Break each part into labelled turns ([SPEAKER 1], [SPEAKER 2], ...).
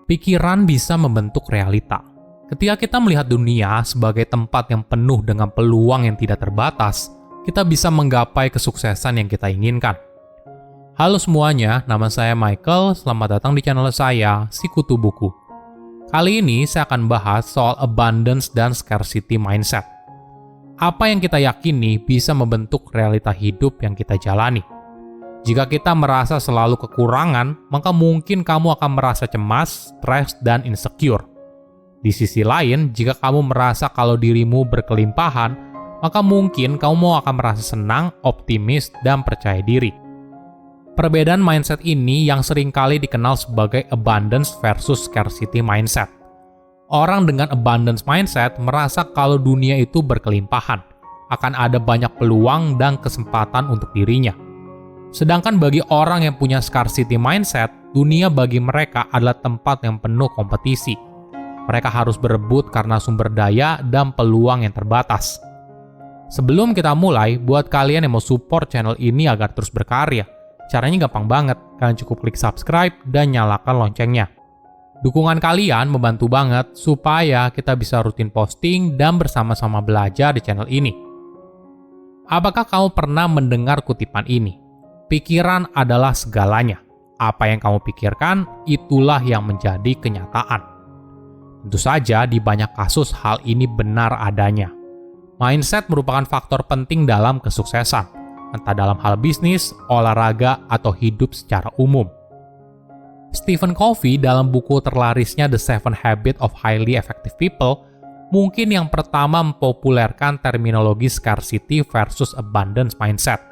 [SPEAKER 1] Pikiran bisa membentuk realita. Ketika kita melihat dunia sebagai tempat yang penuh dengan peluang yang tidak terbatas, kita bisa menggapai kesuksesan yang kita inginkan. Halo semuanya, nama saya Michael. Selamat datang di channel saya, Sikutu Buku. Kali ini saya akan bahas soal abundance dan scarcity mindset. Apa yang kita yakini bisa membentuk realita hidup yang kita jalani. Jika kita merasa selalu kekurangan, maka mungkin kamu akan merasa cemas, stres, dan insecure. Di sisi lain, jika kamu merasa kalau dirimu berkelimpahan, maka mungkin kamu akan merasa senang, optimis, dan percaya diri. Perbedaan mindset ini yang seringkali dikenal sebagai abundance versus scarcity mindset. Orang dengan abundance mindset merasa kalau dunia itu berkelimpahan, akan ada banyak peluang dan kesempatan untuk dirinya. Sedangkan bagi orang yang punya scarcity mindset, dunia bagi mereka adalah tempat yang penuh kompetisi. Mereka harus berebut karena sumber daya dan peluang yang terbatas. Sebelum kita mulai, buat kalian yang mau support channel ini agar terus berkarya, caranya gampang banget. Kalian cukup klik subscribe dan nyalakan loncengnya. Dukungan kalian membantu banget supaya kita bisa rutin posting dan bersama-sama belajar di channel ini. Apakah kamu pernah mendengar kutipan ini? Pikiran adalah segalanya. Apa yang kamu pikirkan, itulah yang menjadi kenyataan. Tentu saja, di banyak kasus hal ini benar adanya. Mindset merupakan faktor penting dalam kesuksesan, entah dalam hal bisnis, olahraga, atau hidup secara umum. Stephen Covey dalam buku terlarisnya The 7 Habits of Highly Effective People mungkin yang pertama mempopulerkan terminologi scarcity versus abundance mindset.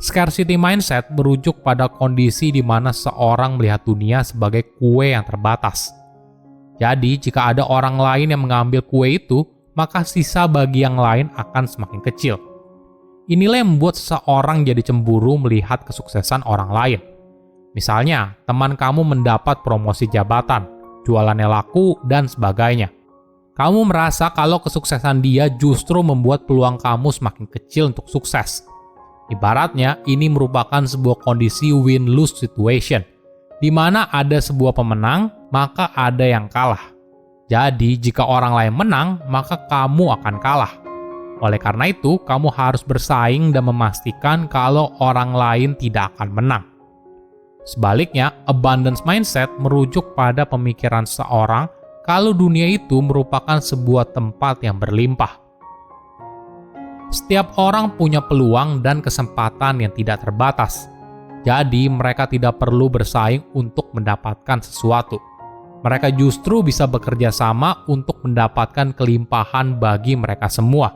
[SPEAKER 1] Scarcity mindset merujuk pada kondisi di mana seorang melihat dunia sebagai kue yang terbatas. Jadi, jika ada orang lain yang mengambil kue itu, maka sisa bagi yang lain akan semakin kecil. Inilah yang membuat seseorang jadi cemburu melihat kesuksesan orang lain. Misalnya, teman kamu mendapat promosi jabatan, jualannya laku, dan sebagainya. Kamu merasa kalau kesuksesan dia justru membuat peluang kamu semakin kecil untuk sukses. Ibaratnya, ini merupakan sebuah kondisi win-lose situation, di mana ada sebuah pemenang, maka ada yang kalah. Jadi, jika orang lain menang, maka kamu akan kalah. Oleh karena itu, kamu harus bersaing dan memastikan kalau orang lain tidak akan menang. Sebaliknya, abundance mindset merujuk pada pemikiran seorang kalau dunia itu merupakan sebuah tempat yang berlimpah. Setiap orang punya peluang dan kesempatan yang tidak terbatas. Jadi, mereka tidak perlu bersaing untuk mendapatkan sesuatu. Mereka justru bisa bekerja sama untuk mendapatkan kelimpahan bagi mereka semua.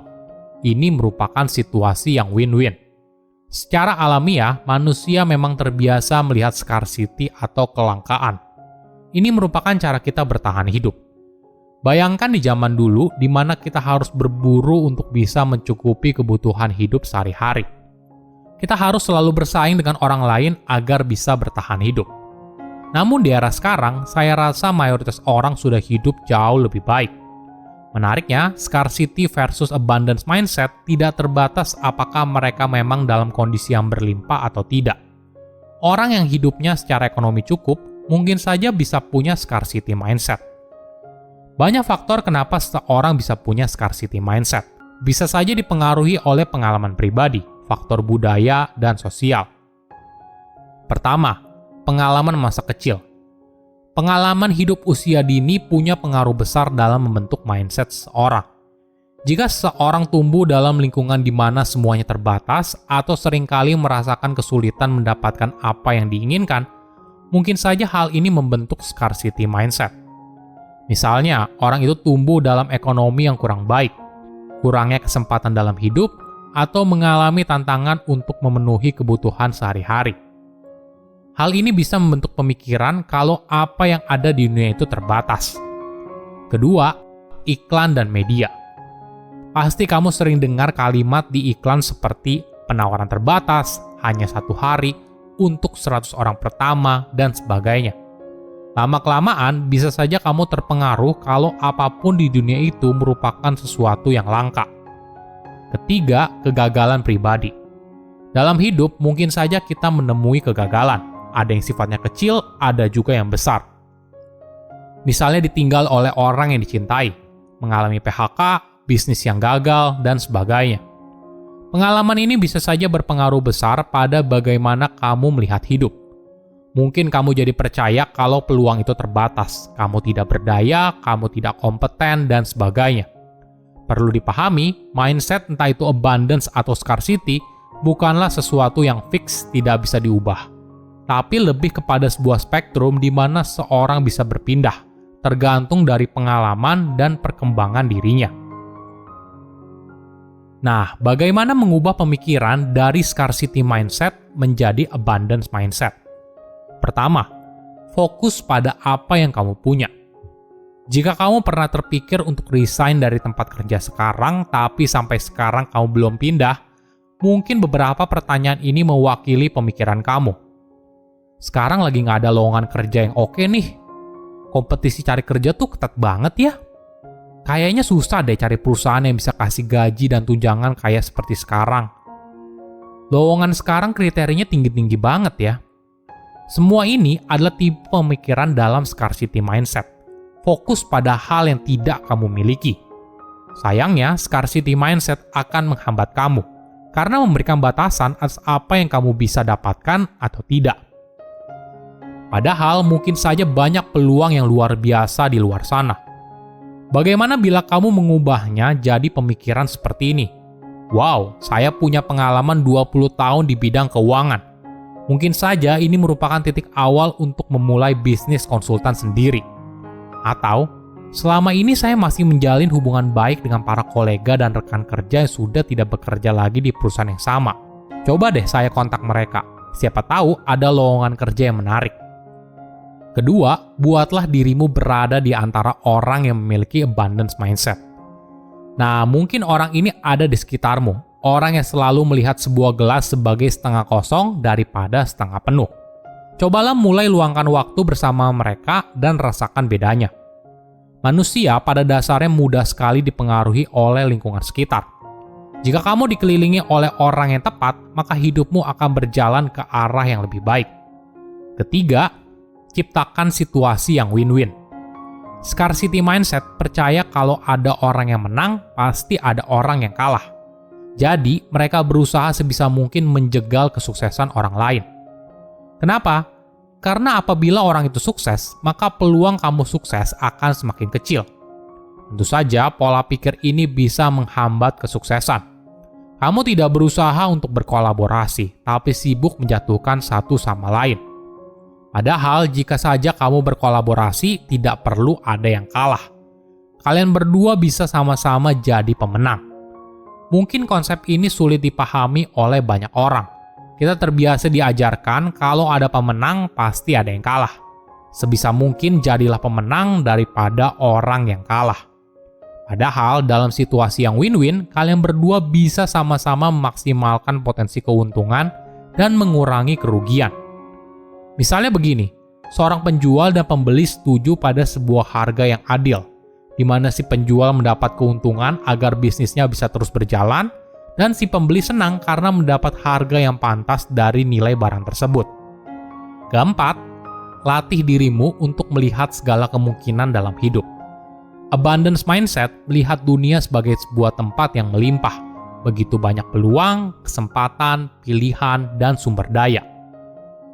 [SPEAKER 1] Ini merupakan situasi yang win-win. Secara alamiah, manusia memang terbiasa melihat scarcity atau kelangkaan. Ini merupakan cara kita bertahan hidup. Bayangkan di zaman dulu di mana kita harus berburu untuk bisa mencukupi kebutuhan hidup sehari-hari. Kita harus selalu bersaing dengan orang lain agar bisa bertahan hidup. Namun di era sekarang, saya rasa mayoritas orang sudah hidup jauh lebih baik. Menariknya, scarcity versus abundance mindset tidak terbatas apakah mereka memang dalam kondisi yang berlimpah atau tidak. Orang yang hidupnya secara ekonomi cukup, mungkin saja bisa punya scarcity mindset. Banyak faktor kenapa seseorang bisa punya scarcity mindset. Bisa saja dipengaruhi oleh pengalaman pribadi, faktor budaya, dan sosial. Pertama, pengalaman masa kecil. Pengalaman hidup usia dini punya pengaruh besar dalam membentuk mindset seseorang. Jika seseorang tumbuh dalam lingkungan di mana semuanya terbatas atau seringkali merasakan kesulitan mendapatkan apa yang diinginkan, mungkin saja hal ini membentuk scarcity mindset. Misalnya, orang itu tumbuh dalam ekonomi yang kurang baik, kurangnya kesempatan dalam hidup, atau mengalami tantangan untuk memenuhi kebutuhan sehari-hari. Hal ini bisa membentuk pemikiran kalau apa yang ada di dunia itu terbatas. Kedua, iklan dan media. Pasti kamu sering dengar kalimat di iklan seperti penawaran terbatas, hanya 1 hari, untuk 100 orang pertama, dan sebagainya. Lama-kelamaan, bisa saja kamu terpengaruh kalau apapun di dunia itu merupakan sesuatu yang langka. Ketiga, kegagalan pribadi. Dalam hidup, mungkin saja kita menemui kegagalan. Ada yang sifatnya kecil, ada juga yang besar. Misalnya ditinggal oleh orang yang dicintai, mengalami PHK, bisnis yang gagal, dan sebagainya. Pengalaman ini bisa saja berpengaruh besar pada bagaimana kamu melihat hidup. Mungkin kamu jadi percaya kalau peluang itu terbatas, kamu tidak berdaya, kamu tidak kompeten, dan sebagainya. Perlu dipahami, mindset entah itu abundance atau scarcity bukanlah sesuatu yang fix tidak bisa diubah. Tapi lebih kepada sebuah spektrum di mana seorang bisa berpindah, tergantung dari pengalaman dan perkembangan dirinya. Nah, bagaimana mengubah pemikiran dari scarcity mindset menjadi abundance mindset? Pertama, fokus pada apa yang kamu punya. Jika kamu pernah terpikir untuk resign dari tempat kerja sekarang, tapi sampai sekarang kamu belum pindah, mungkin beberapa pertanyaan ini mewakili pemikiran kamu. Sekarang lagi nggak ada lowongan kerja yang oke nih. Kompetisi cari kerja tuh ketat banget ya. Kayaknya susah deh cari perusahaan yang bisa kasih gaji dan tunjangan kayak seperti sekarang. Lowongan sekarang kriterianya tinggi-tinggi banget ya. Semua ini adalah tipe pemikiran dalam scarcity mindset. Fokus pada hal yang tidak kamu miliki. Sayangnya, scarcity mindset akan menghambat kamu karena memberikan batasan atas apa yang kamu bisa dapatkan atau tidak. Padahal mungkin saja banyak peluang yang luar biasa di luar sana. Bagaimana bila kamu mengubahnya jadi pemikiran seperti ini? Wow, saya punya pengalaman 20 tahun di bidang keuangan. Mungkin saja ini merupakan titik awal untuk memulai bisnis konsultan sendiri. Atau, selama ini saya masih menjalin hubungan baik dengan para kolega dan rekan kerja yang sudah tidak bekerja lagi di perusahaan yang sama. Coba deh saya kontak mereka. Siapa tahu ada lowongan kerja yang menarik. Kedua, buatlah dirimu berada di antara orang yang memiliki abundance mindset. Nah, mungkin orang ini ada di sekitarmu. Orang yang selalu melihat sebuah gelas sebagai setengah kosong daripada setengah penuh. Cobalah mulai luangkan waktu bersama mereka dan rasakan bedanya. Manusia pada dasarnya mudah sekali dipengaruhi oleh lingkungan sekitar. Jika kamu dikelilingi oleh orang yang tepat, maka hidupmu akan berjalan ke arah yang lebih baik. Ketiga, ciptakan situasi yang win-win. Scarcity mindset percaya kalau ada orang yang menang, pasti ada orang yang kalah. Jadi, mereka berusaha sebisa mungkin menjegal kesuksesan orang lain. Kenapa? Karena apabila orang itu sukses, maka peluang kamu sukses akan semakin kecil. Tentu saja, pola pikir ini bisa menghambat kesuksesan. Kamu tidak berusaha untuk berkolaborasi, tapi sibuk menjatuhkan satu sama lain. Padahal jika saja kamu berkolaborasi, tidak perlu ada yang kalah. Kalian berdua bisa sama-sama jadi pemenang. Mungkin konsep ini sulit dipahami oleh banyak orang. Kita terbiasa diajarkan kalau ada pemenang, pasti ada yang kalah. Sebisa mungkin jadilah pemenang daripada orang yang kalah. Padahal dalam situasi yang win-win, kalian berdua bisa sama-sama memaksimalkan potensi keuntungan dan mengurangi kerugian. Misalnya begini, seorang penjual dan pembeli setuju pada sebuah harga yang adil, di mana si penjual mendapat keuntungan agar bisnisnya bisa terus berjalan, dan si pembeli senang karena mendapat harga yang pantas dari nilai barang tersebut. Keempat, latih dirimu untuk melihat segala kemungkinan dalam hidup. Abundance mindset melihat dunia sebagai sebuah tempat yang melimpah, begitu banyak peluang, kesempatan, pilihan, dan sumber daya.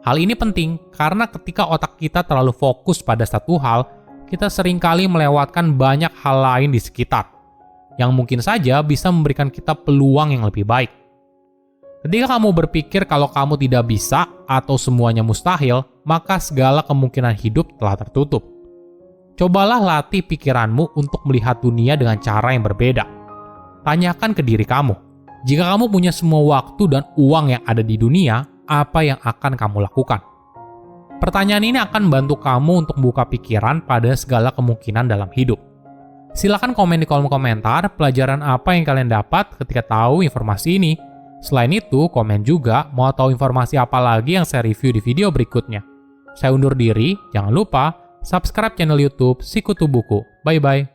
[SPEAKER 1] Hal ini penting karena ketika otak kita terlalu fokus pada satu hal, kita seringkali melewatkan banyak hal lain di sekitar, yang mungkin saja bisa memberikan kita peluang yang lebih baik. Ketika kamu berpikir kalau kamu tidak bisa atau semuanya mustahil, maka segala kemungkinan hidup telah tertutup. Cobalah latih pikiranmu untuk melihat dunia dengan cara yang berbeda. Tanyakan ke diri kamu, jika kamu punya semua waktu dan uang yang ada di dunia, apa yang akan kamu lakukan? Pertanyaan ini akan membantu kamu untuk membuka pikiran pada segala kemungkinan dalam hidup. Silakan komen di kolom komentar pelajaran apa yang kalian dapat ketika tahu informasi ini. Selain itu, komen juga mau tahu informasi apa lagi yang saya review di video berikutnya. Saya undur diri, jangan lupa subscribe channel YouTube Sikutu Buku. Bye-bye.